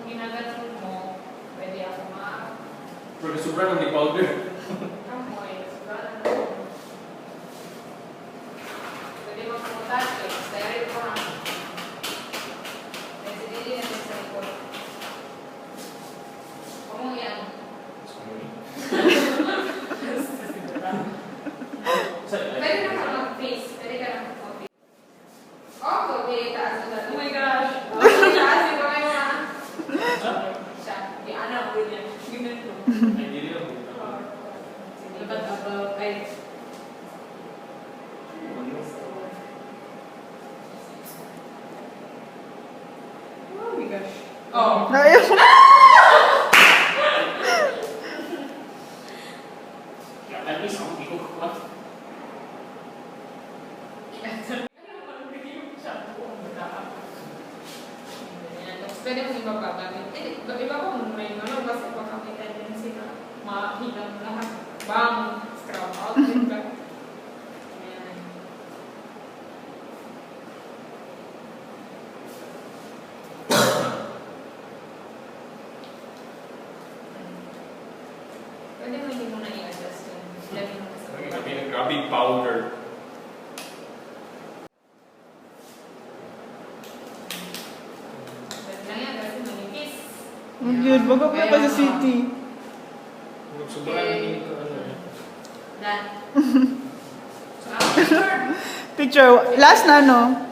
ginaganon mo, pwede ako Pero sobrang ng powder. amoy, sobrang ano. Pwede magpumunta, stereo ko ha. Pwede din natin sa likod. Huwag mong yan. Pwede ka na mag-face. Pwede ka na mag-face. Oh, okay. Taas mo na. Oh my gosh. Taas yung kamay mo ha. Siya. Di anak ko niya. Ganun ko. Ay, hindi rin ako. Sige, ba't ako? Ay. Oh my gosh. Oh. Ayaw. At least ako hindi ko kukuha. Pwede mo ibabagamit. Iba ko muna yung ano, kasi baka may tendency na makakita mo lahat. Bang! Scrub out. Diba? Ayan. Pwede mo hindi mo na i-adjust yun. Dami mo na sa baba. Sabi ng grabbing powder. Pwede lang yan kasi manipis. Ang cute. Bago pa pa sa city. Sobrang hindi ko ano eh. Done. So, after. Picture. Last na, no?